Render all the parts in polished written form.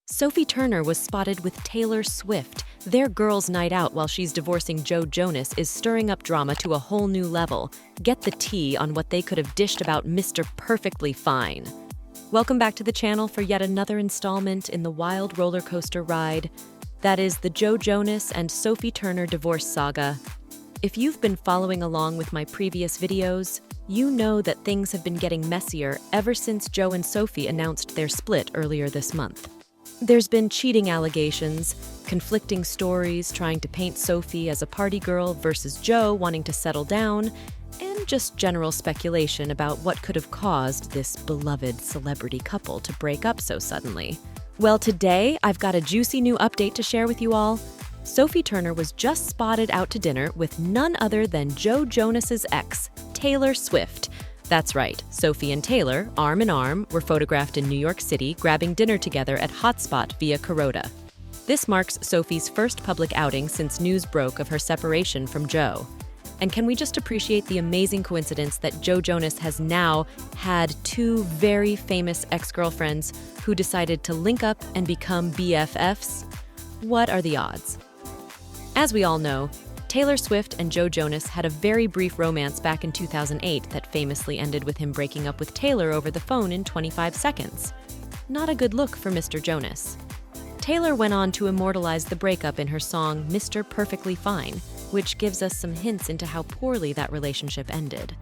Sophie Turner was spotted with Taylor Swift. Their girls' night out while she's divorcing Joe Jonas is stirring up drama to a whole new level. Get the tea on what they could have dished about Mr. Perfectly Fine. Welcome back to the channel for yet another installment in the wild roller coaster ride. That is the Joe Jonas and Sophie Turner divorce saga. If you've been following along with my previous videos, you know that things have been getting messier ever since Joe and Sophie announced their split earlier this month. There's been cheating allegations, conflicting stories trying to paint Sophie as a party girl versus Joe wanting to settle down, and just general speculation about what could have caused this beloved celebrity couple to break up so suddenly. Well, today I've got a juicy new update to share with you all. Sophie Turner was just spotted out to dinner with none other than Joe Jonas's ex, Taylor Swift. That's right, Sophie and Taylor, arm in arm, were photographed in New York City grabbing dinner together at Hotspot via Carota. This marks Sophie's first public outing since news broke of her separation from Joe. And can we just appreciate the amazing coincidence that Joe Jonas has now had two very famous ex-girlfriends who decided to link up and become BFFs? What are the odds? As we all know, Taylor Swift and Joe Jonas had a very brief romance back in 2008 that famously ended with him breaking up with Taylor over the phone in 25 seconds. Not a good look for Mr. Jonas. Taylor went on to immortalize the breakup in her song Mr. Perfectly Fine, which gives us some hints into how poorly that relationship ended.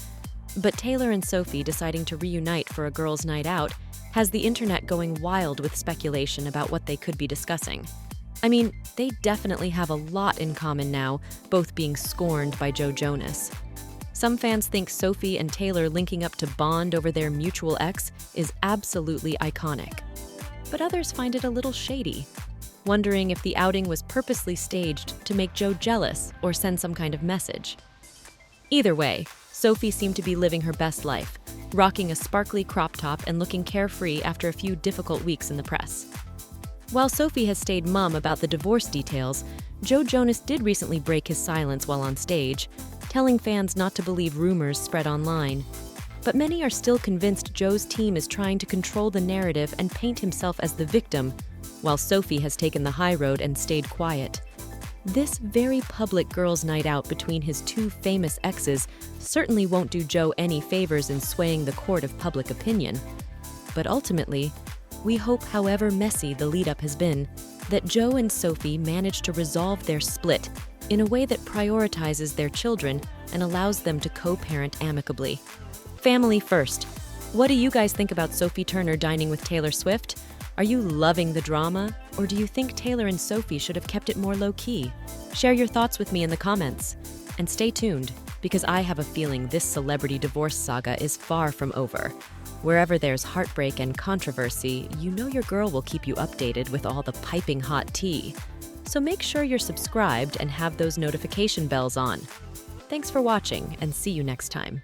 But Taylor and Sophie deciding to reunite for a girls' night out has the internet going wild with speculation about what they could be discussing. I mean, they definitely have a lot in common now, both being scorned by Joe Jonas. Some fans think Sophie and Taylor linking up to bond over their mutual ex is absolutely iconic. But others find it a little shady, wondering if the outing was purposely staged to make Joe jealous or send some kind of message. Either way, Sophie seemed to be living her best life, rocking a sparkly crop top and looking carefree after a few difficult weeks in the press. While Sophie has stayed mum about the divorce details, Joe Jonas did recently break his silence while on stage, telling fans not to believe rumors spread online. But many are still convinced Joe's team is trying to control the narrative and paint himself as the victim, while Sophie has taken the high road and stayed quiet. This very public girls' night out between his two famous exes certainly won't do Joe any favors in swaying the court of public opinion. But ultimately, we hope, however messy the lead-up has been, that Joe and Sophie manage to resolve their split in a way that prioritizes their children and allows them to co-parent amicably. Family first. What do you guys think about Sophie Turner dining with Taylor Swift? Are you loving the drama, or do you think Taylor and Sophie should have kept it more low-key? Share your thoughts with me in the comments. And stay tuned, because I have a feeling this celebrity divorce saga is far from over. Wherever there's heartbreak and controversy, you know your girl will keep you updated with all the piping hot tea. So make sure you're subscribed and have those notification bells on. Thanks for watching, and see you next time.